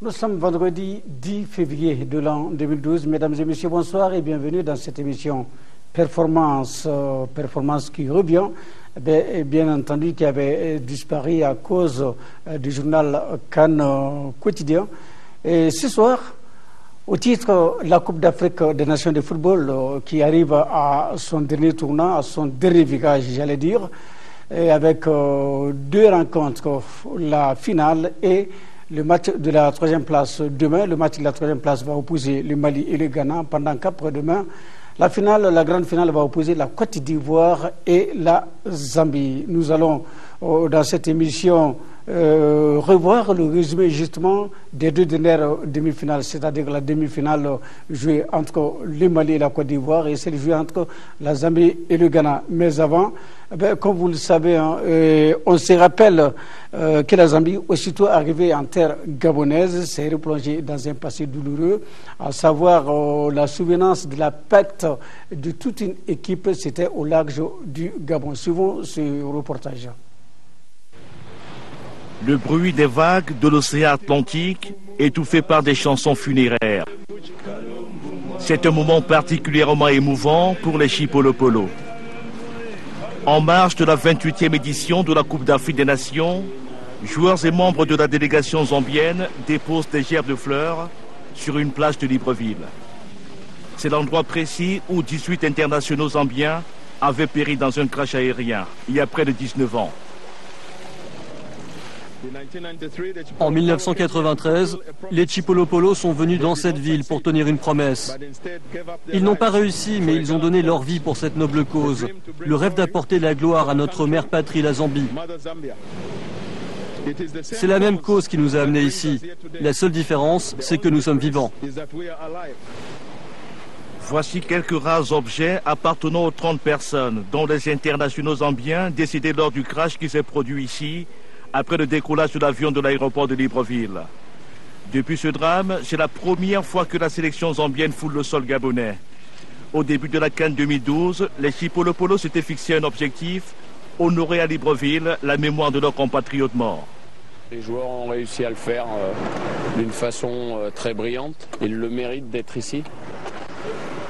Nous sommes vendredi 10 février de l'an 2012. Mesdames et messieurs, bonsoir et bienvenue dans cette émission Performance qui revient, bien entendu, qui avait disparu à cause du journal Cannes quotidien. Et ce soir, au titre de la Coupe d'Afrique des Nations de football qui arrive à son dernier tournant, à son dernier virage, j'allais dire, et avec deux rencontres, la finale et le match de la troisième place demain. Le match de la troisième place va opposer le Mali et le Ghana, pendant qu'après-demain, la finale, la grande finale va opposer la Côte d'Ivoire et la Zambie. Nous allons, dans cette émission, revoir le résumé justement des deux dernières demi-finales, c'est-à-dire la demi-finale jouée entre le Mali et la Côte d'Ivoire et celle jouée entre la Zambie et le Ghana. Mais avant, comme vous le savez, on se rappelle que la Zambie, aussitôt arrivée en terre gabonaise, s'est replongée dans un passé douloureux, à savoir la souvenance de la perte de toute une équipe, c'était au large du Gabon. Suivons ce reportage. Le bruit des vagues de l'océan Atlantique, étouffé par des chansons funéraires. C'est un moment particulièrement émouvant pour les Chipolopolo. En marge de la 28e édition de la Coupe d'Afrique des Nations, joueurs et membres de la délégation zambienne déposent des gerbes de fleurs sur une plage de Libreville. C'est l'endroit précis où 18 internationaux zambiens avaient péri dans un crash aérien il y a près de 19 ans. En 1993, les Chipolopolo sont venus dans cette ville pour tenir une promesse. Ils n'ont pas réussi, mais ils ont donné leur vie pour cette noble cause, le rêve d'apporter la gloire à notre mère patrie, la Zambie. C'est la même cause qui nous a amenés ici. La seule différence, c'est que nous sommes vivants. Voici quelques rares objets appartenant aux 30 personnes, dont les internationaux zambiens décédés lors du crash qui s'est produit ici, après le décollage de l'avion de l'aéroport de Libreville. Depuis ce drame, c'est la première fois que la sélection zambienne foule le sol gabonais. Au début de la Cannes 2012, les Chipolopolo s'étaient fixé un objectif, honorer à Libreville la mémoire de leurs compatriotes morts. Les joueurs ont réussi à le faire d'une façon très brillante. Ils le méritent d'être ici.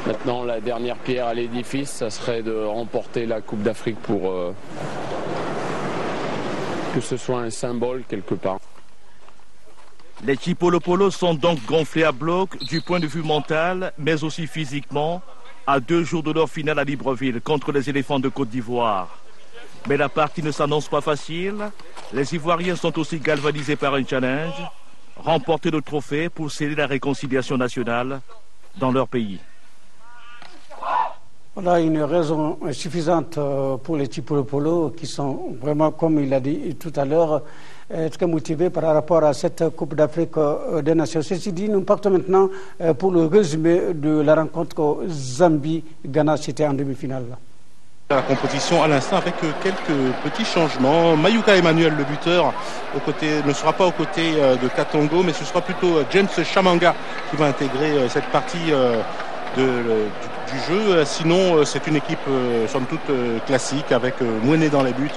Maintenant, la dernière pierre à l'édifice, ça serait de remporter la Coupe d'Afrique pour que ce soit un symbole quelque part. Les Chipolopolo sont donc gonflés à bloc du point de vue mental, mais aussi physiquement, à 2 jours de leur finale à Libreville contre les éléphants de Côte d'Ivoire. Mais la partie ne s'annonce pas facile. Les Ivoiriens sont aussi galvanisés par un challenge, remporter le trophée pour sceller la réconciliation nationale dans leur pays. Voilà une raison suffisante pour les Chipolopolo qui sont vraiment, comme il a dit tout à l'heure, très motivés par rapport à cette Coupe d'Afrique des Nations. Ceci dit, nous partons maintenant pour le résumé de la rencontre Zambie-Ghana, c'était en demi-finale. La composition à l'instant avec quelques petits changements. Mayuka Emmanuel, le buteur, ne sera pas aux côtés de Katongo, mais ce sera plutôt James Chamanga qui va intégrer cette partie du jeu. Sinon, c'est une équipe somme toute classique avec Mouene dans les buts.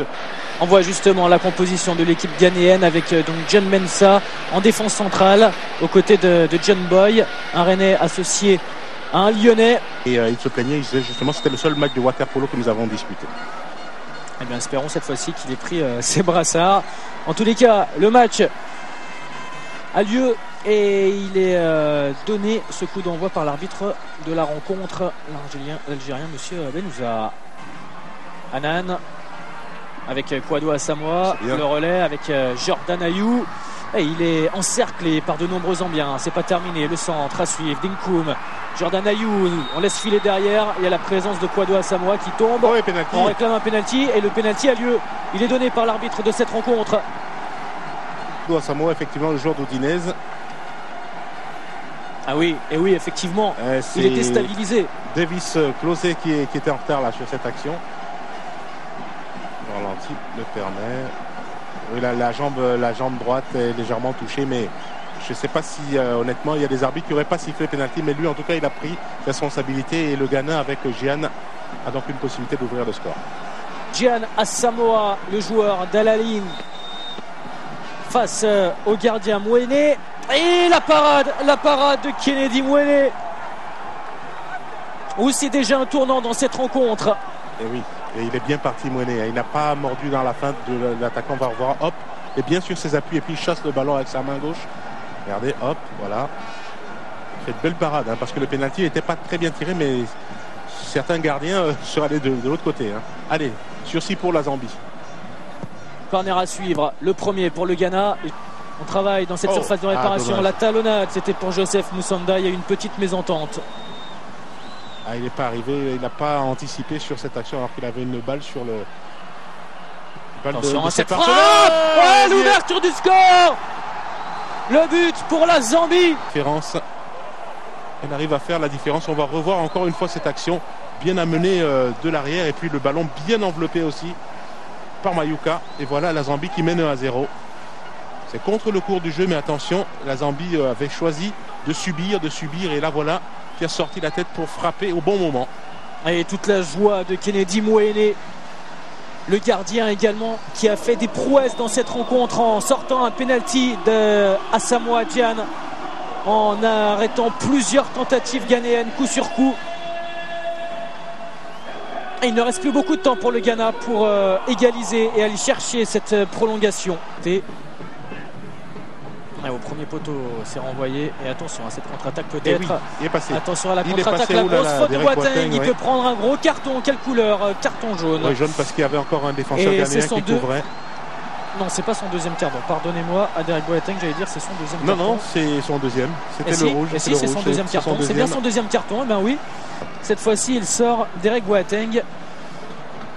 On voit justement la composition de l'équipe ghanéenne avec donc John Mensah en défense centrale aux côtés de John Boy, un Rennais associé à un Lyonnais. Et il se plaignait, il disait justement c'était le seul match de water-polo que nous avons disputé. Eh bien, espérons cette fois-ci qu'il ait pris ses brassards. En tous les cas, le match a lieu et il est donné ce coup d'envoi par l'arbitre de la rencontre, l'Algérien monsieur Benouza. Hanan avec Kouado Asamoah, le relais avec Jordan Ayou. Et il est encerclé par de nombreux Zambiens. C'est pas terminé. Le centre à suivre. Dinkoum. Jordan Ayou. On laisse filer derrière. Il y a la présence de Kouado Asamoah qui tombe. Oh, on réclame un pénalty et le pénalty a lieu. Il est donné par l'arbitre de cette rencontre. Kouado Asamoah, effectivement, le joueur d'Oudinez. Ah oui, et oui, effectivement. Il est déstabilisé. Davis Closé qui était en retard là sur cette action. Le ralenti le permet. Oui, la jambe droite est légèrement touchée, mais je ne sais pas si honnêtement il y a des arbitres qui n'auraient pas sifflé pénalty, mais lui en tout cas il a pris responsabilité et le Ghana avec Gian a donc une possibilité d'ouvrir le score. Gian Asamoah, le joueur d'Al-Ahly, face au gardien Mouene. Et la parade de Kennedy Mwene. Ou c'est déjà un tournant dans cette rencontre. Et oui, et il est bien parti Mwene. Il n'a pas mordu dans la feinte de l'attaquant. On va revoir, hop, et bien sur ses appuis, et puis il chasse le ballon avec sa main gauche. Regardez, hop, voilà. C'est une belle parade, parce que le pénalty n'était pas très bien tiré, mais certains gardiens seraient allés de l'autre côté. Allez, sursis pour la Zambie. Corner à suivre, le premier pour le Ghana. On travaille dans cette surface de réparation. La talonnade, c'était pour Joseph Moussanda. Il y a eu une petite mésentente. Il n'est pas arrivé, il n'a pas anticipé sur cette action alors qu'il avait une balle sur le... Attention à cette frappe. L'ouverture du score. Le but pour la Zambie. Elle arrive à faire la différence. On va revoir encore une fois cette action bien amenée de l'arrière et puis le ballon bien enveloppé aussi par Mayuka. Et voilà la Zambie qui mène 1-0. C'est contre le cours du jeu, mais attention, la Zambie avait choisi de subir et là voilà qui a sorti la tête pour frapper au bon moment. Et toute la joie de Kennedy Mwene, le gardien également, qui a fait des prouesses dans cette rencontre en sortant un penalty de Asamoah Gyan, en arrêtant plusieurs tentatives ghanéennes coup sur coup. Et il ne reste plus beaucoup de temps pour le Ghana pour égaliser et aller chercher cette prolongation. Au premier poteau, c'est renvoyé. Et attention à cette contre-attaque peut-être. Oui, il est passé. Attention à la contre-attaque, la grosse faute de Boateng. Il peut prendre un gros carton. Quelle couleur? Carton jaune. Oui, jaune parce qu'il y avait encore un défenseur ghanéen qui couvrait. Non, c'est pas son deuxième carton. Pardonnez-moi, à Derek Boateng, j'allais dire c'est son deuxième carton. Non, c'est son deuxième. C'était le rouge. Et si, c'est son deuxième carton. C'est bien son deuxième carton. Eh bien oui. Cette fois-ci, il sort Derek Boateng.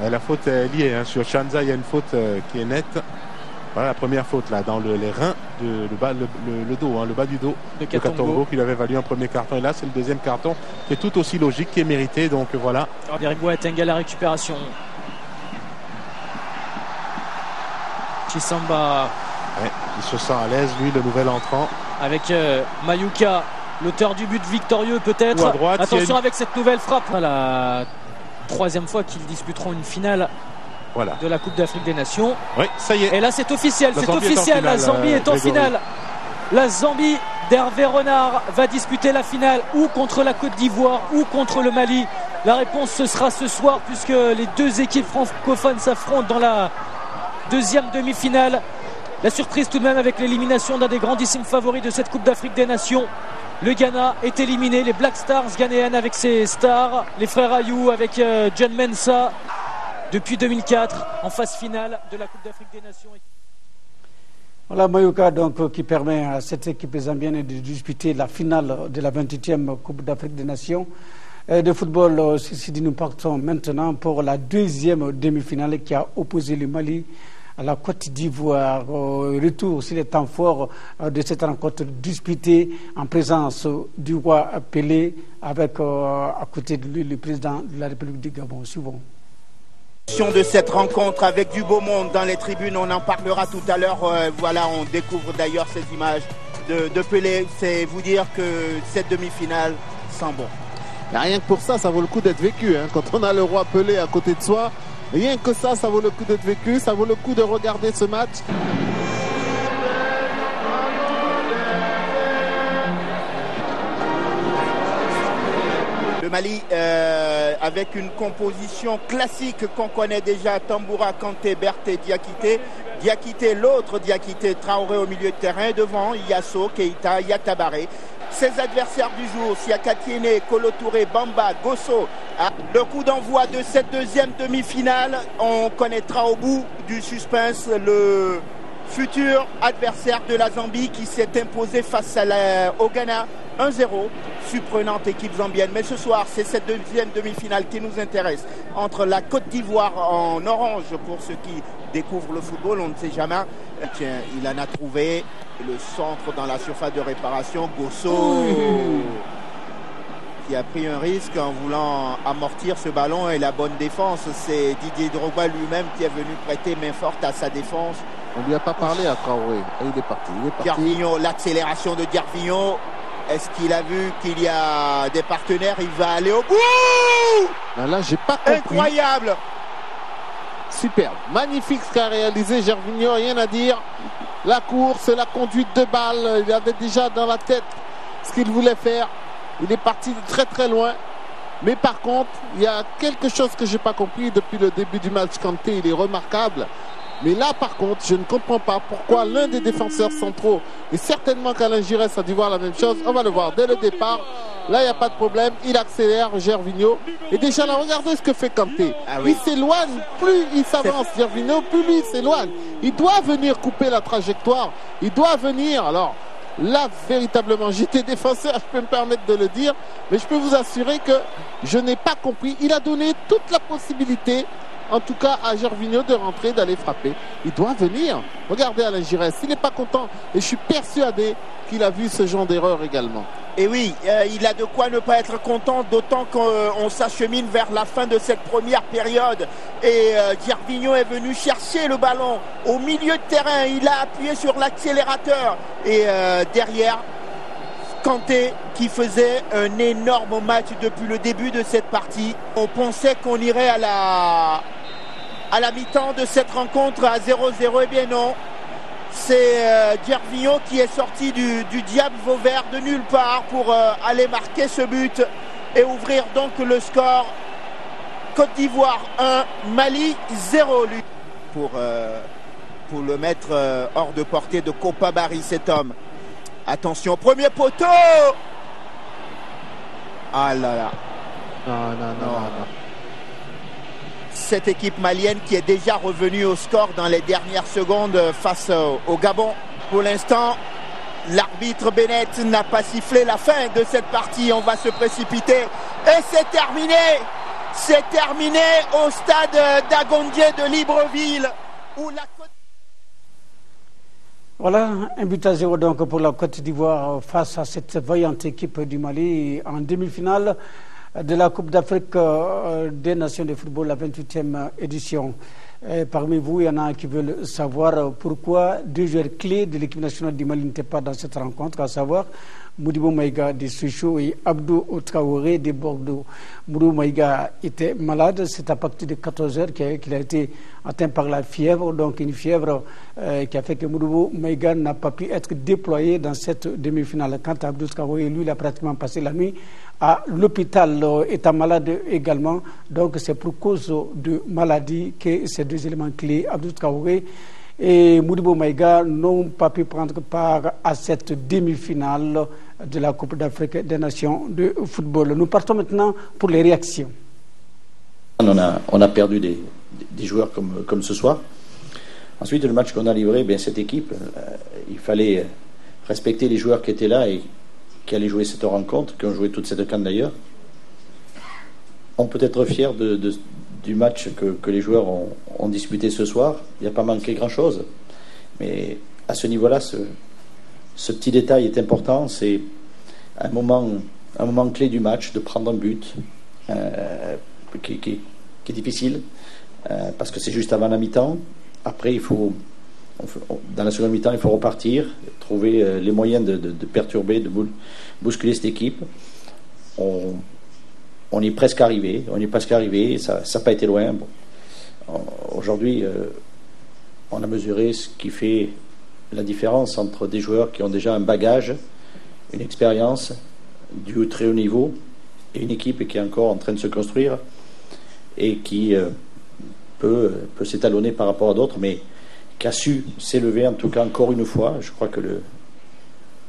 La faute est liée. Sur Chanza, il y a une faute qui est nette. Voilà la première faute là, dans les reins, le bas du dos de Katongo, qui lui avait valu un premier carton. Et là, c'est le deuxième carton qui est tout aussi logique, qui est mérité. Donc voilà. Alors, Derek Boateng à la récupération. Chisamba. Ouais, il se sent à l'aise, lui, le nouvel entrant. Avec Mayuka, l'auteur du but victorieux peut-être. À droite, attention avec cette nouvelle frappe. La troisième fois qu'ils disputeront une finale. Voilà. De la Coupe d'Afrique des Nations. Oui, ça y est. Et là, c'est officiel. La Zambie est en finale. La Zambie d'Hervé Renard va disputer la finale ou contre la Côte d'Ivoire ou contre le Mali. La réponse, ce sera ce soir puisque les deux équipes francophones s'affrontent dans la deuxième demi-finale. La surprise tout de même avec l'élimination d'un des grandissimes favoris de cette Coupe d'Afrique des Nations. Le Ghana est éliminé. Les Black Stars ghanéennes avec ses stars. Les frères Ayou avec John Mensah. Depuis 2004, en phase finale de la Coupe d'Afrique des Nations. Voilà Mayuka donc, qui permet à cette équipe zambienne de disputer la finale de la 28e Coupe d'Afrique des Nations de football. Ceci dit, nous partons maintenant pour la deuxième demi-finale qui a opposé le Mali à la Côte d'Ivoire. Retour sur les temps forts de cette rencontre disputée en présence du roi Pelé avec à côté de lui le président de la République du Gabon. Suivons. De cette rencontre avec du beau monde dans les tribunes, on en parlera tout à l'heure. Voilà, on découvre d'ailleurs ces images de Pelé. C'est vous dire que cette demi-finale sent bon. Rien que pour ça, ça vaut le coup d'être vécu. Quand on a le roi Pelé à côté de soi, rien que ça vaut le coup d'être vécu. Ça vaut le coup de regarder ce match. Le Mali avec une composition classique qu'on connaît déjà, Tamboura, Kanté, Berté, Diakité. Diakité, l'autre Diakité, Traoré au milieu de terrain. Devant, Yasso, Keita, Yatabaré. Ses adversaires du jour, Siaka Tiéné, Kolo Touré, Bamba, Gosso. Le coup d'envoi de cette deuxième demi-finale, on connaîtra au bout du suspense le futur adversaire de la Zambie qui s'est imposé face au Ghana 1-0, surprenante équipe zambienne. Mais ce soir, c'est cette deuxième demi-finale qui nous intéresse entre la Côte d'Ivoire en orange pour ceux qui découvrent le football, on ne sait jamais. Tiens, il en a trouvé le centre dans la surface de réparation, Gosso qui a pris un risque en voulant amortir ce ballon et la bonne défense. C'est Didier Drogba lui-même qui est venu prêter main forte à sa défense. On ne lui a pas parlé à Traoré. Il est parti. Diarvinho, l'accélération de Diarvinho. Est-ce qu'il a vu qu'il y a des partenaires? Il va aller au bout. Là, j'ai pas compris. Incroyable. superbe. Magnifique ce qu'a réalisé Gervinho, rien à dire. La course, la conduite de balle, il avait déjà dans la tête ce qu'il voulait faire. Il est parti de très très loin. Mais par contre, il y a quelque chose que je n'ai pas compris depuis le début du match. Kanté, il est remarquable. Mais là, par contre, je ne comprends pas pourquoi l'un des défenseurs centraux, et certainement qu'Alain Giresse a dû voir la même chose, on va le voir dès le départ. Là, il n'y a pas de problème. Il accélère, Gervinho. Et déjà, là, regardez ce que fait Kanté. Il s'éloigne. Plus il s'avance, Gervinho, plus lui, il s'éloigne. Il doit venir couper la trajectoire. Il doit venir. Alors, là, véritablement, j'étais défenseur, je peux me permettre de le dire. Mais je peux vous assurer que je n'ai pas compris. Il a donné toute la possibilité, en tout cas à Gervinho, de rentrer, d'aller frapper. Il doit venir. Regardez Alain Giresse, il n'est pas content. Et je suis persuadé qu'il a vu ce genre d'erreur également. Et oui, il a de quoi ne pas être content, d'autant qu'on s'achemine vers la fin de cette première période. Et Gervinho est venu chercher le ballon au milieu de terrain. Il a appuyé sur l'accélérateur. Et derrière, Kanté qui faisait un énorme match depuis le début de cette partie. On pensait qu'on irait à la mi-temps de cette rencontre à 0-0. Eh bien non. C'est Gervinho qui est sorti du diable Vauvert de nulle part pour aller marquer ce but et ouvrir donc le score. Côte d'Ivoire 1, Mali 0. Pour le mettre hors de portée de Kopa Barry, cet homme. Attention, premier poteau. Ah là là. Non. Cette équipe malienne qui est déjà revenue au score dans les dernières secondes face au Gabon. Pour l'instant, l'arbitre Bennett n'a pas sifflé la fin de cette partie. On va se précipiter et c'est terminé. C'est terminé au stade d'Agondié de Libreville où la Côte... Voilà, 1-0 donc pour la Côte d'Ivoire face à cette vaillante équipe du Mali en demi-finale de la Coupe d'Afrique des Nations de football, la 28e édition. Et parmi vous, il y en a qui veulent savoir pourquoi deux joueurs clés de l'équipe nationale du Mali n'étaient pas dans cette rencontre, à savoir Modibo Maïga de Souchou et Abdou Traoré de Bordeaux. Modibo Maïga était malade, c'est à partir de 14h qu'il a été atteint par la fièvre, donc une fièvre qui a fait que Modibo Maïga n'a pas pu être déployé dans cette demi-finale. Quant à Abdou Traoré, lui, il a pratiquement passé la nuit à l'hôpital, étant malade également. Donc c'est pour cause de maladie que ces deux éléments clés, Abdou Traoré et Modibo Maïga, n'ont pas pu prendre part à cette demi-finale de la Coupe d'Afrique des Nations de football. Nous partons maintenant pour les réactions. On a perdu des joueurs comme ce soir. Ensuite, le match qu'on a livré, cette équipe, il fallait respecter les joueurs qui étaient là et qui allaient jouer cette rencontre, qui ont joué toute cette CAN d'ailleurs. On peut être fiers du match que les joueurs ont disputé ce soir. Il n'y a pas manqué grand-chose. Mais à ce niveau-là, ce petit détail est important. C'est un moment clé du match, de prendre un but qui est difficile, parce que c'est juste avant la mi-temps. Après, dans la seconde mi-temps, il faut repartir, trouver les moyens de perturber, de bousculer cette équipe. On est presque arrivé, ça n'a pas été loin. Bon. Aujourd'hui, on a mesuré ce qui fait la différence entre des joueurs qui ont déjà un bagage, une expérience du très haut niveau, et une équipe qui est encore en train de se construire et qui peut s'étalonner par rapport à d'autres, mais qui a su s'élever, en tout cas encore une fois. Je crois que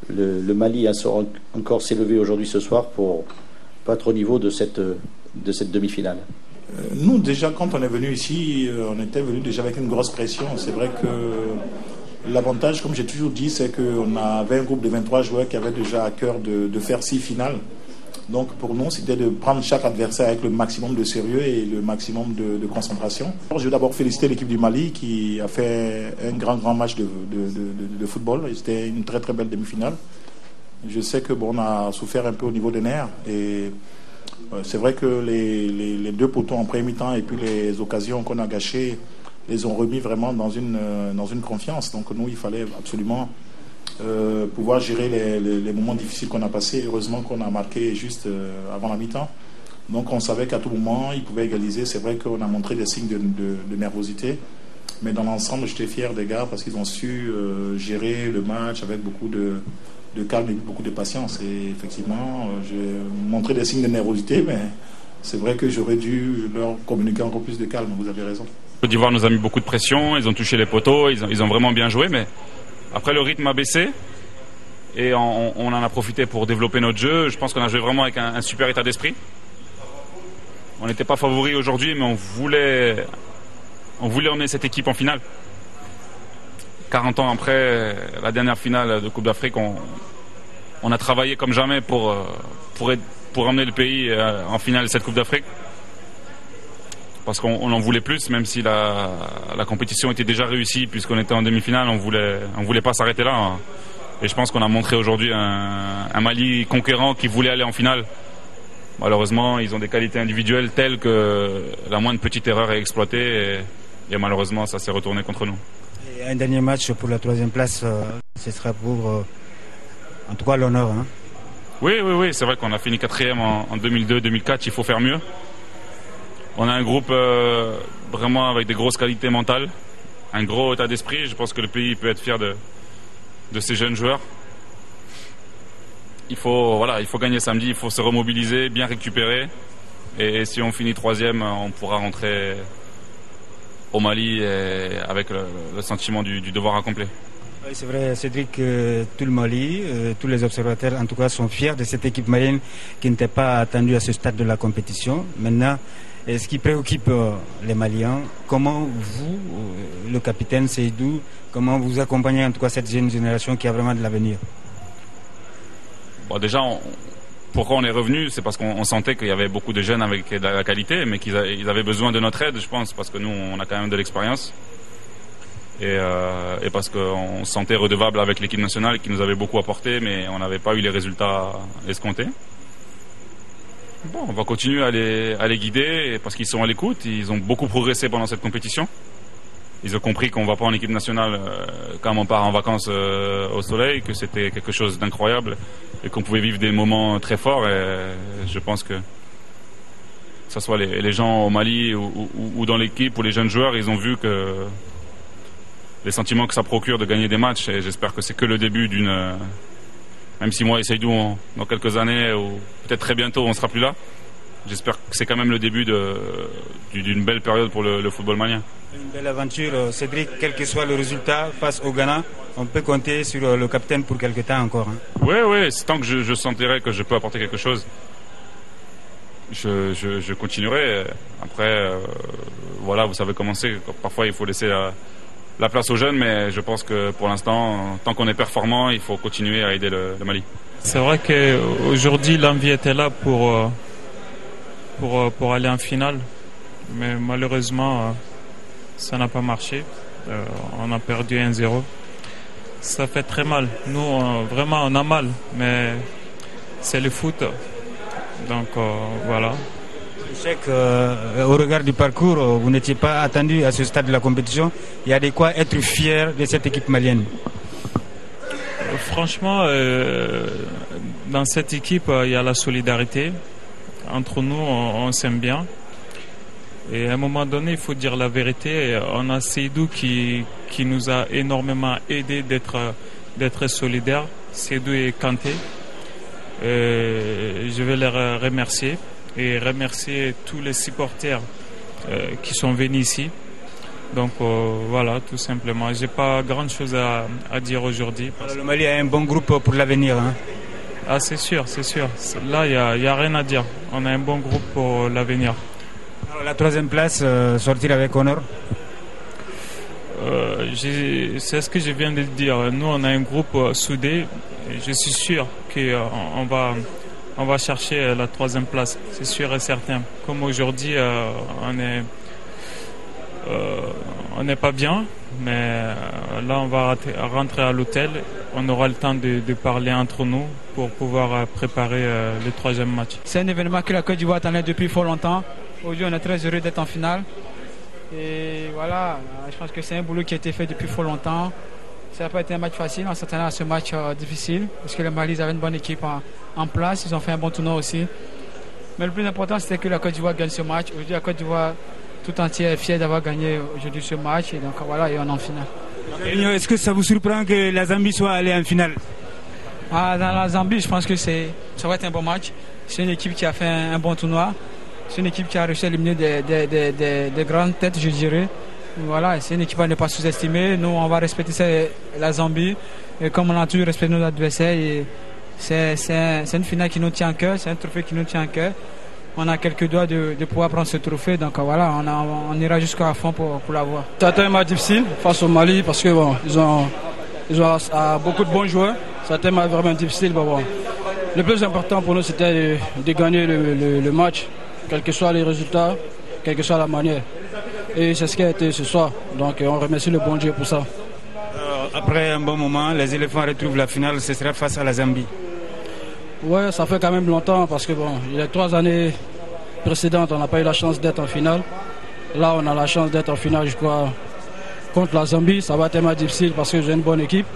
le Mali a encore s'élever aujourd'hui ce soir pour être au niveau de cette demi-finale. Nous, déjà, quand on est venu ici, on était venu déjà avec une grosse pression. C'est vrai que l'avantage, comme j'ai toujours dit, c'est qu'on avait un groupe de 23 joueurs qui avaient déjà à cœur de faire 6 finales. Donc pour nous, c'était de prendre chaque adversaire avec le maximum de sérieux et le maximum de concentration. Je veux d'abord féliciter l'équipe du Mali qui a fait un grand match de football. C'était une très très belle demi-finale. Je sais que on a souffert un peu au niveau des nerfs et c'est vrai que les deux poteaux en premier mi-temps et puis les occasions qu'on a gâchées les ont remis vraiment dans une confiance. Donc nous, il fallait absolument pouvoir gérer les moments difficiles qu'on a passés. Heureusement qu'on a marqué juste avant la mi-temps. Donc on savait qu'à tout moment, ils pouvaient égaliser. C'est vrai qu'on a montré des signes de nervosité. Mais dans l'ensemble, j'étais fier des gars parce qu'ils ont su gérer le match avec beaucoup de calme et beaucoup de patience. Et effectivement, j'ai montré des signes de nervosité, mais c'est vrai que j'aurais dû leur communiquer encore plus de calme. Vous avez raison. Côte d'Ivoire nous a mis beaucoup de pression, ils ont touché les poteaux, ils ont vraiment bien joué, mais après le rythme a baissé et on en a profité pour développer notre jeu. Je pense qu'on a joué vraiment avec un super état d'esprit. On n'était pas favori aujourd'hui, mais on voulait emmener cette équipe en finale. 40 ans après la dernière finale de Coupe d'Afrique, on a travaillé comme jamais pour emmener le pays en finale de cette Coupe d'Afrique. Parce qu'on en voulait plus, même si la compétition était déjà réussie, puisqu'on était en demi-finale, on voulait pas s'arrêter là. Et je pense qu'on a montré aujourd'hui un Mali conquérant qui voulait aller en finale. Malheureusement, ils ont des qualités individuelles telles que la moindre petite erreur est exploitée et malheureusement, ça s'est retourné contre nous. Et un dernier match pour la 3e place, ce sera pour, en tout cas, l'honneur. Hein. Oui, c'est vrai qu'on a fini 4e en 2002-2004, il faut faire mieux. On a un groupe vraiment avec des grosses qualités mentales, un gros état d'esprit. Je pense que le pays peut être fier de ces jeunes joueurs. Il faut gagner samedi, il faut se remobiliser, bien récupérer. Et si on finit 3e, on pourra rentrer au Mali avec le sentiment du devoir accompli. Oui, c'est vrai, Cédric, tout le Mali, tous les observateurs en tout cas sont fiers de cette équipe malienne qui n'était pas attendue à ce stade de la compétition. Maintenant, ce qui préoccupe les Maliens, comment vous, le capitaine Seydou, comment vous accompagnez en tout cas cette jeune génération qui a vraiment de l'avenir? Bon, déjà, pourquoi on est revenu, c'est parce qu'on sentait qu'il y avait beaucoup de jeunes avec de la qualité, mais qu'ils avaient besoin de notre aide, je pense, parce que nous, on a quand même de l'expérience. Et parce qu'on se sentait redevable avec l'équipe nationale qui nous avait beaucoup apporté, mais on n'avait pas eu les résultats escomptés. Bon, on va continuer à les guider parce qu'ils sont à l'écoute. Ils ont beaucoup progressé pendant cette compétition. Ils ont compris qu'on ne va pas en équipe nationale quand on part en vacances au soleil, que c'était quelque chose d'incroyable et qu'on pouvait vivre des moments très forts. Et je pense que ce soit les gens au Mali ou dans l'équipe ou les jeunes joueurs, ils ont vu que les sentiments que ça procure de gagner des matchs. Et j'espère que c'est que le début d'une... Même si moi et Seydou, dans quelques années, ou peut-être très bientôt, on ne sera plus là. J'espère que c'est quand même le début d'une belle période pour le football malien. Une belle aventure, Cédric, quel que soit le résultat face au Ghana, on peut compter sur le capitaine pour quelques temps encore. Hein. Oui, c'est tant que je sentirai que je peux apporter quelque chose, je continuerai. Après, voilà, vous savez comment c'est. Parfois, il faut laisser la place aux jeunes, mais je pense que pour l'instant, tant qu'on est performant, il faut continuer à aider le Mali. C'est vrai qu'aujourd'hui, l'envie était là pour aller en finale, mais malheureusement, ça n'a pas marché. On a perdu 1-0. Ça fait très mal. Nous, vraiment, on a mal, mais c'est le foot. Donc, voilà. Je sais qu'au regard du parcours, vous n'étiez pas attendu à ce stade de la compétition. Il y a de quoi être fier de cette équipe malienne. Franchement, dans cette équipe, il y a la solidarité. Entre nous, on s'aime bien. Et à un moment donné, il faut dire la vérité. On a Seydou qui nous a énormément aidé d'être solidaires. Seydou et Kanté. Je vais les remercier. Et remercier tous les supporters qui sont venus ici. Donc voilà, tout simplement. J'ai pas grand chose à dire aujourd'hui. Le Mali a un bon groupe pour l'avenir. Hein. Ah, c'est sûr. Là, il n'y a rien à dire. On a un bon groupe pour l'avenir. Alors, la 3e place, sortir avec honneur. C'est ce que je viens de dire. Nous, on a un groupe soudé. Et je suis sûr qu'on va chercher la 3e place, c'est sûr et certain. Comme aujourd'hui, on n'est pas bien, mais là, on va rentrer à l'hôtel. On aura le temps de parler entre nous pour pouvoir préparer le 3e match. C'est un événement que la Côte d'Ivoire attendait depuis fort longtemps. Aujourd'hui, on est très heureux d'être en finale. Et voilà, je pense que c'est un boulot qui a été fait depuis fort longtemps. Ça n'a pas été un match facile, on s'attendait à ce match difficile, parce que le Mali avait une bonne équipe en place, ils ont fait un bon tournoi aussi. Mais le plus important, c'était que la Côte d'Ivoire gagne ce match. Aujourd'hui, la Côte d'Ivoire tout entière est fière d'avoir gagné aujourd'hui ce match. Et donc voilà, et on est en finale. Est-ce que ça vous surprend que la Zambie soit allée en finale? Dans la Zambie, je pense que ça va être un bon match. C'est une équipe qui a fait un bon tournoi. C'est une équipe qui a réussi à éliminer des grandes têtes, je dirais. Voilà, c'est une équipe à ne pas sous-estimer. Nous, on va respecter la Zambie. Et comme on a toujours respecté nos adversaires, et c'est une finale qui nous tient à cœur, c'est un trophée qui nous tient à cœur. On a quelques doigts de pouvoir prendre ce trophée, donc voilà, on ira jusqu'à fond pour l'avoir. C'était un match difficile face au Mali parce que bon, ils ont beaucoup de bons joueurs. C'était un match vraiment difficile. Bon. Le plus important pour nous, c'était de gagner le match, quels que soient les résultats, quelle que soit la manière. Et c'est ce qui a été ce soir. Donc on remercie le bon Dieu pour ça. Après un bon moment, les éléphants retrouvent la finale, ce sera face à la Zambie. Ouais, ça fait quand même longtemps parce que bon, il y a 3 années précédentes, on n'a pas eu la chance d'être en finale. Là, on a la chance d'être en finale, je crois, contre la Zambie. Ça va être tellement difficile parce que j'ai une bonne équipe.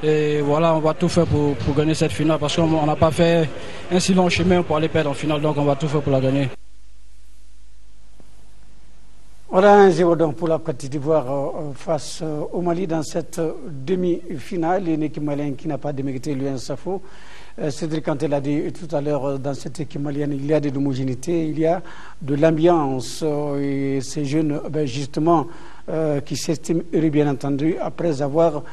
Et voilà, on va tout faire pour gagner cette finale parce qu'on n'a pas fait un si long chemin pour aller perdre en finale, donc on va tout faire pour la gagner. Voilà un 0 donc pour la Côte d'Ivoire face au Mali dans cette demi-finale. Une équipe malienne qui n'a pas démérité Louis Nsafo. Cédric Kanté l'a dit tout à l'heure, dans cette équipe malienne, il y a de l'homogénéité, il y a de l'ambiance. Et ces jeunes, justement, qui s'estiment heureux, bien entendu, après avoir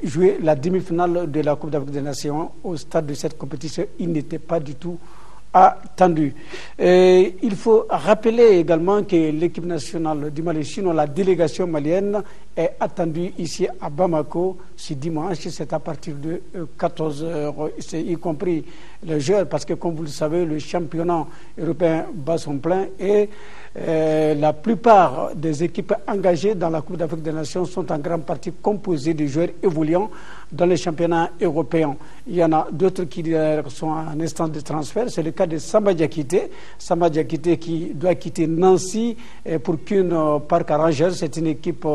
joué la demi-finale de la Coupe d'Afrique des Nations au stade de cette compétition, ils n'étaient pas du tout attendu. Il faut rappeler également que l'équipe nationale du Mali, sinon la délégation malienne, est attendue ici à Bamako ce dimanche. C'est à partir de 14h, y compris les joueurs, parce que comme vous le savez, le championnat européen bat son plein et la plupart des équipes engagées dans la Coupe d'Afrique des Nations sont en grande partie composées de joueurs évoluant dans les championnats européens. Il y en a d'autres qui sont en instance de transfert. C'est le cas de Samba Diakité. Samba Diakité qui doit quitter Nancy pour qu'une Park Rangers. C'est une équipe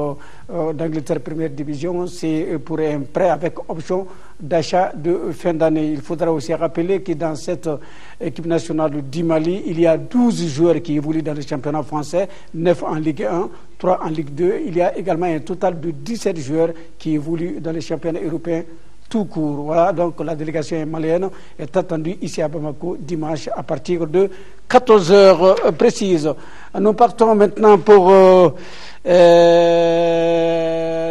d'Angleterre première division. C'est pour un prêt avec option d'achat de fin d'année. Il faudra aussi rappeler que dans cette équipe nationale du Mali, il y a 12 joueurs qui évoluent dans le championnat français, 9 en Ligue 1, 3 en Ligue 2. Il y a également un total de 17 joueurs qui évoluent dans les championnats européens tout court. Voilà, donc la délégation malienne est attendue ici à Bamako dimanche à partir de 14h précises. Nous partons maintenant pour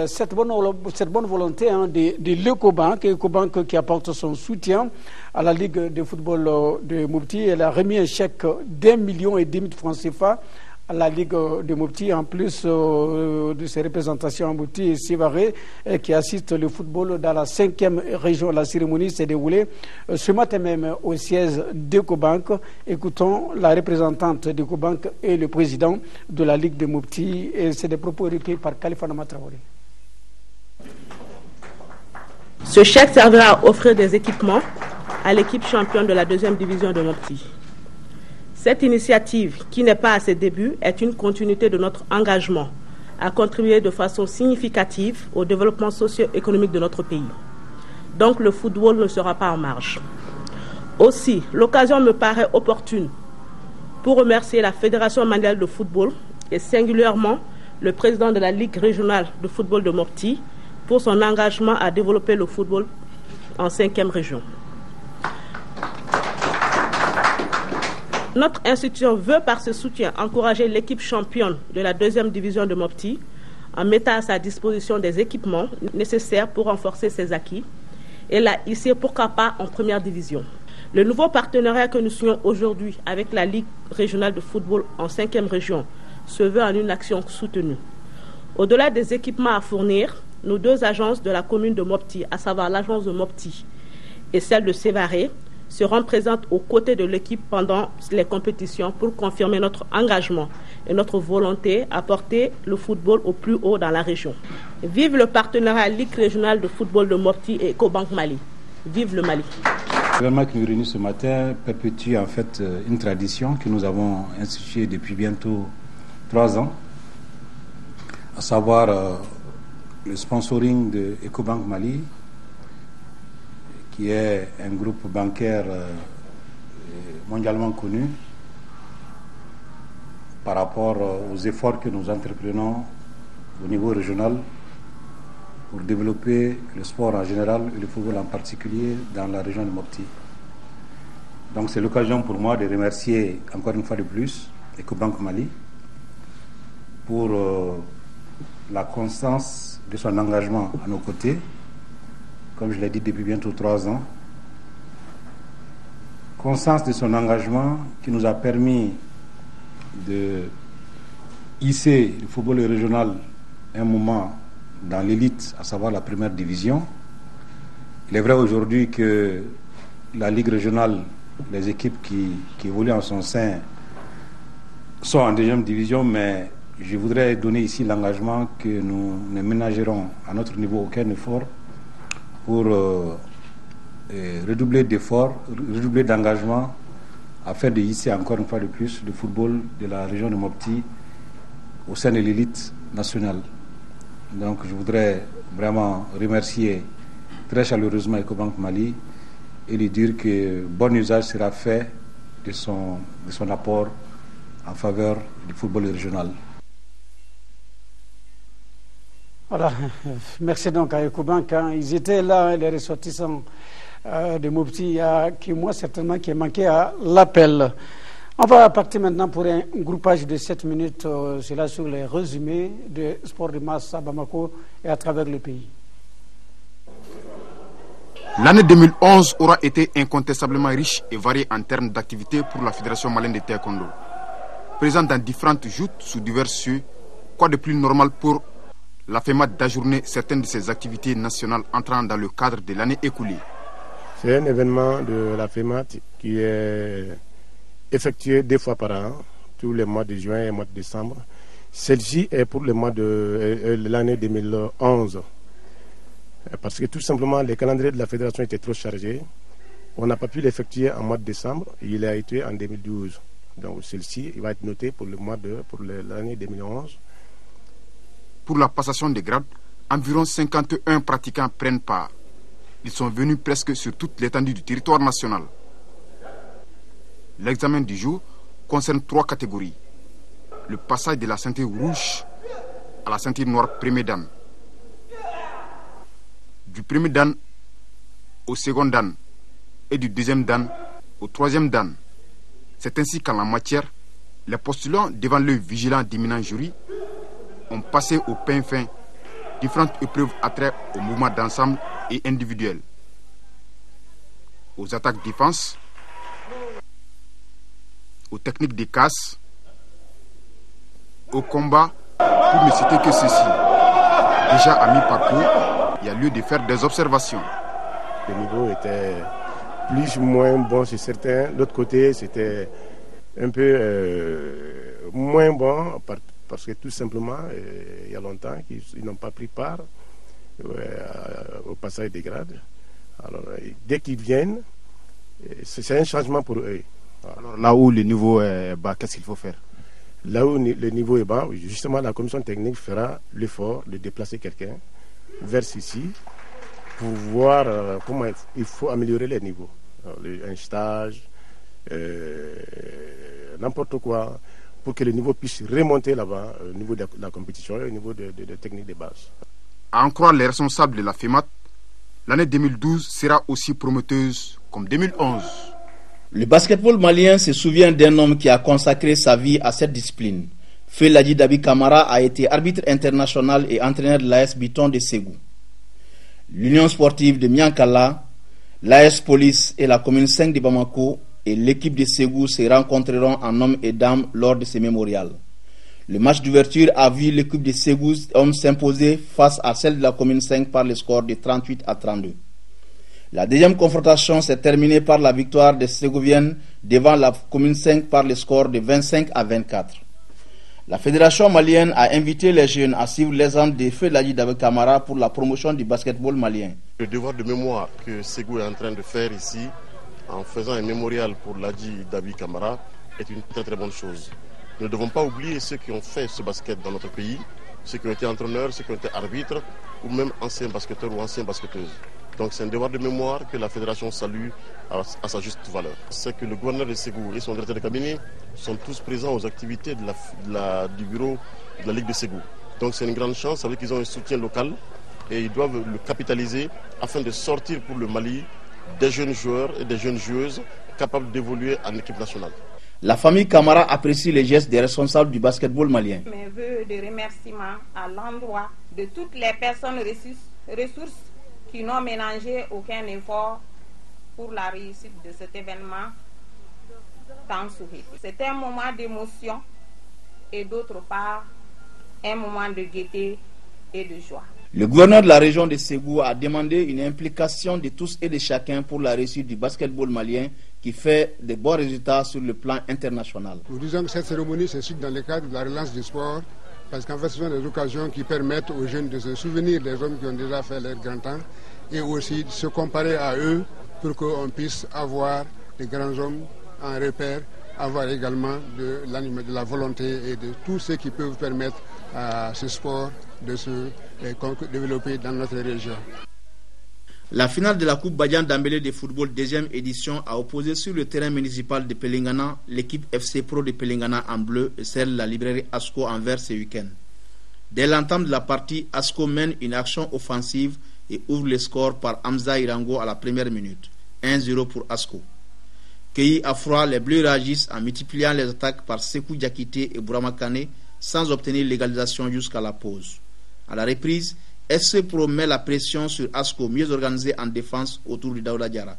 cette bonne volonté de l'Ecobank, Ecobank qui apporte son soutien à la Ligue de football de Mopti. Elle a remis un chèque d'1,5 million de francs CFA à la Ligue de Mopti, en plus de ses représentations à Mopti et Sévaré, qui assiste le football dans la 5e région. La cérémonie s'est déroulée ce matin même au siège d'Ecobank. Écoutons la représentante d'Ecobank et le président de la Ligue de Mopti. Et c'est des propos recueillis par Khalifa Nama Traoré. Ce chèque servira à offrir des équipements à l'équipe championne de la 2e division de Mopti. Cette initiative, qui n'est pas à ses débuts, est une continuité de notre engagement à contribuer de façon significative au développement socio-économique de notre pays. Donc le football ne sera pas en marge. Aussi, l'occasion me paraît opportune pour remercier la Fédération mondiale de football et singulièrement le président de la Ligue régionale de football de Mopti pour son engagement à développer le football en 5e région. Notre institution veut par ce soutien encourager l'équipe championne de la 2e division de Mopti en mettant à sa disposition des équipements nécessaires pour renforcer ses acquis et la hisser pourquoi pas en 1re division. Le nouveau partenariat que nous signons aujourd'hui avec la Ligue régionale de football en 5e région se veut en une action soutenue. Au-delà des équipements à fournir, nos 2 agences de la commune de Mopti, à savoir l'agence de Mopti et celle de Sévaré, seront présentes aux côtés de l'équipe pendant les compétitions pour confirmer notre engagement et notre volonté à porter le football au plus haut dans la région. Vive le partenariat Ligue régionale de football de Mopti et Ecobank Mali. Vive le Mali. L'événement qui nous réunit ce matin perpétue en fait une tradition que nous avons instituée depuis bientôt 3 ans, à savoir le sponsoring de Ecobank Mali, qui est un groupe bancaire mondialement connu par rapport aux efforts que nous entreprenons au niveau régional pour développer le sport en général et le football en particulier dans la région de Mopti. Donc c'est l'occasion pour moi de remercier encore une fois de plus Ecobank Mali pour la constance de son engagement à nos côtés, comme je l'ai dit depuis bientôt 3 ans. Constance de son engagement qui nous a permis de hisser le football régional un moment dans l'élite, à savoir la première division. Il est vrai aujourd'hui que la Ligue régionale, les équipes qui évoluent en son sein sont en deuxième division, mais je voudrais donner ici l'engagement que nous ne ménagerons à notre niveau aucun effort pour redoubler d'efforts, redoubler d'engagement afin de hisser encore une fois de plus le football de la région de Mopti au sein de l'élite nationale. Donc je voudrais vraiment remercier très chaleureusement Ecobank Mali et lui dire que bon usage sera fait de son apport en faveur du football régional. Voilà, merci donc à Ecobank. Ils étaient là, les ressortissants de Mopti, il y a quelques mois certainement, qui est manqué à l'appel. On va partir maintenant pour un groupage de 7 minutes, cela sur les résumés de sport de masse à Bamako et à travers le pays. L'année 2011 aura été incontestablement riche et variée en termes d'activités pour la Fédération malienne de taekwondo. Présente dans différentes joutes sous divers cieux, quoi de plus normal pour la FEMAT d'ajourner certaines de ses activités nationales entrant dans le cadre de l'année écoulée. C'est un événement de la FEMAT qui est effectué 2 fois par an, tous les mois de juin et mois de décembre. Celle-ci est pour le mois de l'année 2011. Parce que tout simplement, les calendriers de la fédération étaient trop chargés. On n'a pas pu l'effectuer en mois de décembre. Il a été en 2012. Donc celle-ci va être notée pour l'année 2011. Pour la passation des grades, environ 51 pratiquants prennent part. Ils sont venus presque sur toute l'étendue du territoire national. L'examen du jour concerne 3 catégories. Le passage de la ceinture rouge à la ceinture noire premier dan. Du premier dan au second dan et du deuxième dan au troisième dan. C'est ainsi qu'en la matière, les postulants devant le vigilant d'imminent jury ont passé au pain fin différentes épreuves à trait au mouvement d'ensemble et individuel, aux attaques défense, aux techniques de casse, au combat, pour ne citer que ceci. Déjà à mi-parcours, il y a lieu de faire des observations. Le niveau était plus ou moins bon chez certains. L'autre côté, c'était un peu moins bon parce que tout simplement, il y a longtemps qu'ils n'ont pas pris part au passage des grades. Alors, dès qu'ils viennent, c'est un changement pour eux. Alors, là où le niveau est bas, qu'est-ce qu'il faut faire? Là où le niveau est bas, justement, la commission technique fera l'effort de déplacer quelqu'un vers ici pour voir comment il faut améliorer les niveaux. Alors, un stage, n'importe quoi, pour que le niveau puisse remonter là-bas au niveau de la compétition et au niveau de technique de base. À en croire les responsables de la FEMAT, l'année 2012 sera aussi prometteuse comme 2011. Le basketball malien se souvient d'un homme qui a consacré sa vie à cette discipline. Feladji Dabi Camara a été arbitre international et entraîneur de l'AS Biton de Ségou. L'Union sportive de Miankala, l'AS Police et la commune 5 de Bamako et l'équipe de Ségou se rencontreront en hommes et dames lors de ces mémorials. Le match d'ouverture a vu l'équipe de Ségou hommes s'imposer face à celle de la commune 5 par le score de 38-32. La deuxième confrontation s'est terminée par la victoire des Ségouviennes devant la commune 5 par le score de 25-24. La fédération malienne a invité les jeunes à suivre l'exemple de Feladji Dabi Camara pour la promotion du basketball malien. Le devoir de mémoire que Ségou est en train de faire ici, en faisant un mémorial pour Ladji Dabi Camara, est une très très bonne chose. Nous ne devons pas oublier ceux qui ont fait ce basket dans notre pays, ceux qui ont été entraîneurs, ceux qui ont été arbitres, ou même anciens basketteurs ou anciennes basketteuses. Donc c'est un devoir de mémoire que la fédération salue à sa juste valeur. C'est que le gouverneur de Ségou et son directeur de cabinet sont tous présents aux activités du bureau de la Ligue de Ségou. Donc c'est une grande chance, ça veut dire qu'ils ont un soutien local et ils doivent le capitaliser afin de sortir pour le Mali des jeunes joueurs et des jeunes joueuses capables d'évoluer en équipe nationale. La famille Camara apprécie les gestes des responsables du basketball malien. Mes vœux de remerciement à l'endroit de toutes les personnes ressources qui n'ont ménagé aucun effort pour la réussite de cet événement tant souhaité. C'est un moment d'émotion et d'autre part un moment de gaieté et de joie. Le gouverneur de la région de Ségou a demandé une implication de tous et de chacun pour la réussite du basketball malien qui fait de bons résultats sur le plan international. Nous disons que cette cérémonie s'inscrit dans le cadre de la relance du sport parce qu'en fait ce sont des occasions qui permettent aux jeunes de se souvenir des hommes qui ont déjà fait leur grand temps et aussi de se comparer à eux pour qu'on puisse avoir des grands hommes en repère, avoir également de la volonté et de tout ce qui peut permettre à ce sport de se développer dans notre région. La finale de la Coupe Badian Dambélé de football deuxième édition a opposé sur le terrain municipal de Pelingana l'équipe FC Pro de Pelingana en bleu et celle de la librairie Asco en vert ce week-end. Dès l'entame de la partie, Asco mène une action offensive et ouvre le score par Hamza Irango à la première minute. 1-0 pour Asco. Cueillis à froid, les Bleus réagissent en multipliant les attaques par Sekou Diakité et Bourama Kane sans obtenir l'égalisation jusqu'à la pause. À la reprise, FC Pro met la pression sur Asco, mieux organisé en défense autour de Daouda Diarra.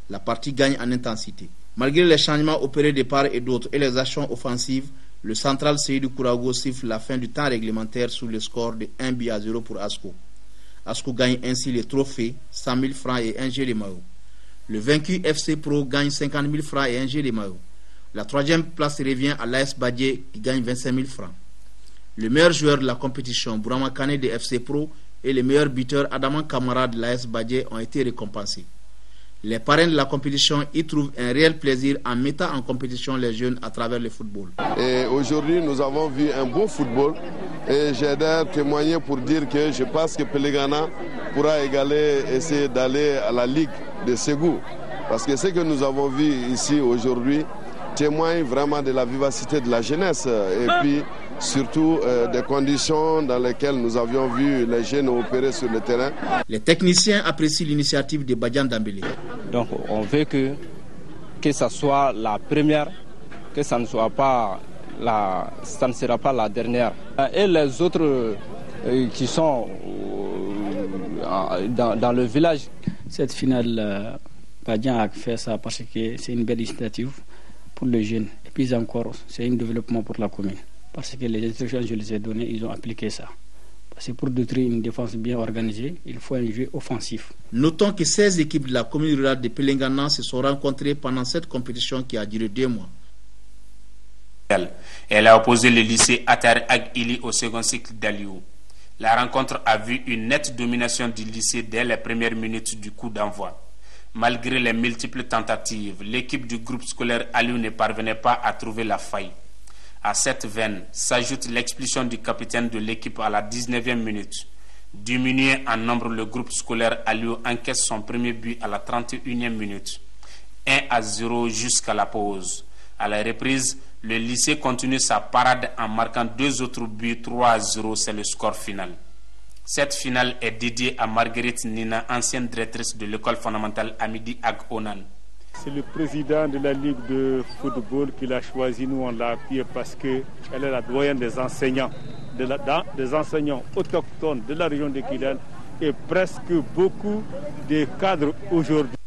La partie gagne en intensité. Malgré les changements opérés de part et d'autre et les actions offensives, le central Seydou Kourago siffle la fin du temps réglementaire sous le score de 1-0 pour Asco. Asco gagne ainsi les trophées, 100 000 francs et 1 jeu de maillot. Le vaincu FC Pro gagne 50 000 francs et 1 jeu de maillot. La troisième place revient à l'AS Badje qui gagne 25 000 francs. Le meilleur joueur de la compétition, Bourama Kane de FC Pro, et le meilleur buteur, Adaman Kamara de l'AS Badje, ont été récompensés. Les parrains de la compétition y trouvent un réel plaisir en mettant en compétition les jeunes à travers le football. Et aujourd'hui, nous avons vu un bon football et j'ai d'ailleurs témoigné pour dire que je pense que Pelingana pourra essayer d'aller à la Ligue de Ségou. Parce que ce que nous avons vu ici aujourd'hui témoigne vraiment de la vivacité de la jeunesse et puis surtout des conditions dans lesquelles nous avions vu les jeunes opérer sur le terrain. Les techniciens apprécient l'initiative de Badian Dambélé. Donc on veut que ça soit la première, que ça ne sera pas la dernière. Et les autres qui sont dans le village. Cette finale, Badian a fait ça parce que c'est une belle initiative pour les jeunes. Et puis encore, c'est un développement pour la commune. Parce que les instructions que je les ai données, ils ont appliqué ça. Parce que pour détruire une défense bien organisée, il faut un jeu offensif. Notons que 16 équipes de la commune rurale de Pelingana se sont rencontrées pendant cette compétition qui a duré 2 mois. Elle a opposé le lycée Atar Ag-Ili au second cycle d'Aliou. La rencontre a vu une nette domination du lycée dès les premières minutes du coup d'envoi. Malgré les multiples tentatives, l'équipe du groupe scolaire Aliou ne parvenait pas à trouver la faille. À cette veine s'ajoute l'expulsion du capitaine de l'équipe à la 19e minute. Diminué en nombre, le groupe scolaire Aliou encaisse son premier but à la 31e minute. 1-0 jusqu'à la pause. À la reprise, le lycée continue sa parade en marquant 2 autres buts. 3-0, c'est le score final. Cette finale est dédiée à Marguerite Nina, ancienne directrice de l'école fondamentale Amidi Ag-Onan. C'est le président de la Ligue de football qui l'a choisi. Nous, on l'a appuyé parce qu'elle est la doyenne des enseignants, des enseignants autochtones de la région de Kidal et presque beaucoup de cadres aujourd'hui.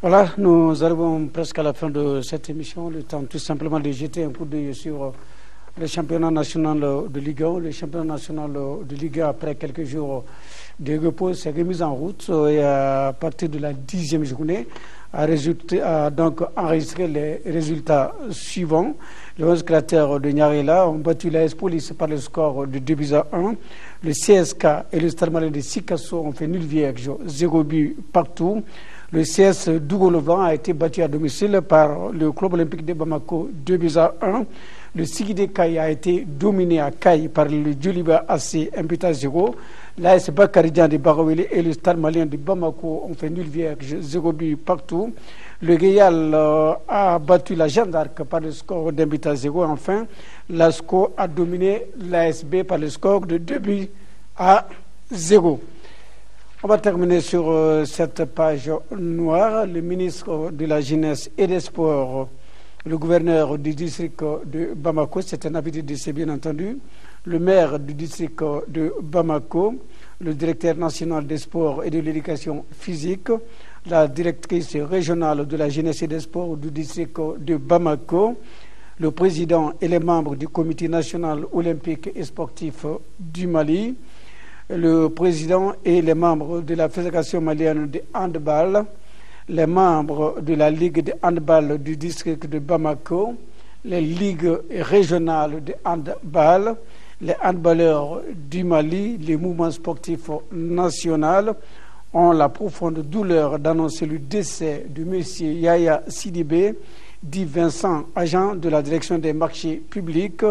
Voilà, nous arrivons presque à la fin de cette émission. Le temps tout simplement de jeter un coup d'œil sur le championnat national de Ligue 1. Le championnat national de Ligue 1, après quelques jours de repos, s'est remis en route et à partir de la 10e journée a donc enregistré les résultats suivants. Les 11 cratères de Nyarela ont battu l'AS Police par le score de 2-1. Le CSK et le Stade Malien de Sikasso ont fait nul vierge, 0 but partout. Le CS Dougo-le-Blanc a été battu à domicile par le club olympique de Bamako 2-1. Le Sigide Kai a été dominé à Kai par le Djoliba AC 1-0. L'AS Bakaridjan de Barawili et le Stade malien de Bamako ont fait nul vierge 0 but partout. Le Real a battu la Jeanne d'Arc par le score d'un but à 0. Enfin, l'ASCO a dominé l'ASB par le score de 2 buts à 0. On va terminer sur cette page noire. Le ministre de la Jeunesse et des Sports, le gouverneur du district de Bamako, c'est un avis de décès bien entendu, le maire du district de Bamako, le directeur national des sports et de l'éducation physique, la directrice régionale de la jeunesse et des sports du district de Bamako, le président et les membres du comité national olympique et sportif du Mali, le président et les membres de la fédération malienne de handball, les membres de la ligue de handball du district de Bamako, les ligues régionales de handball, les handballeurs du Mali, les mouvements sportifs nationaux ont la profonde douleur d'annoncer le décès de M. Yaya Sidibé, dit Vincent, agent de la direction des marchés publics,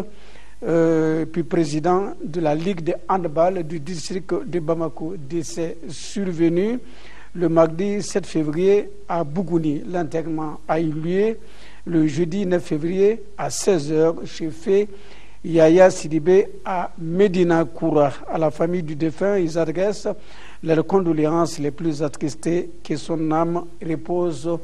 puis président de la Ligue de handball du district de Bamako. Décès survenu le mardi 7 février à Bougouni. L'enterrement a eu lieu le jeudi 9 février à 16h chez Fé Yaya Sidibé à Medina Koura. À la famille du défunt, ils adressent leurs condoléances les plus attristées, que son âme repose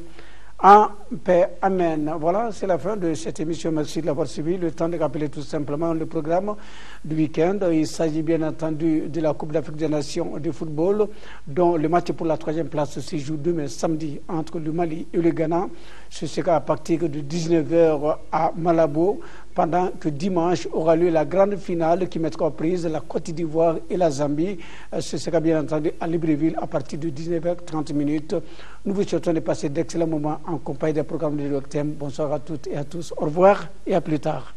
en paix. Amen. Voilà, c'est la fin de cette émission. Merci de l'avoir suivi. Le temps de rappeler tout simplement le programme du week-end. Il s'agit bien entendu de la Coupe d'Afrique des Nations de football, dont le match pour la 3e place se joue demain samedi entre le Mali et le Ghana. Ce sera à partir de 19h à Malabo, pendant que dimanche aura lieu la grande finale qui mettra en prise la Côte d'Ivoire et la Zambie. Ce sera bien entendu à Libreville à partir de 19h30. Nous vous souhaitons de passer d'excellents moments en compagnie des programmes de l'OCTM. Bonsoir à toutes et à tous. Au revoir et à plus tard.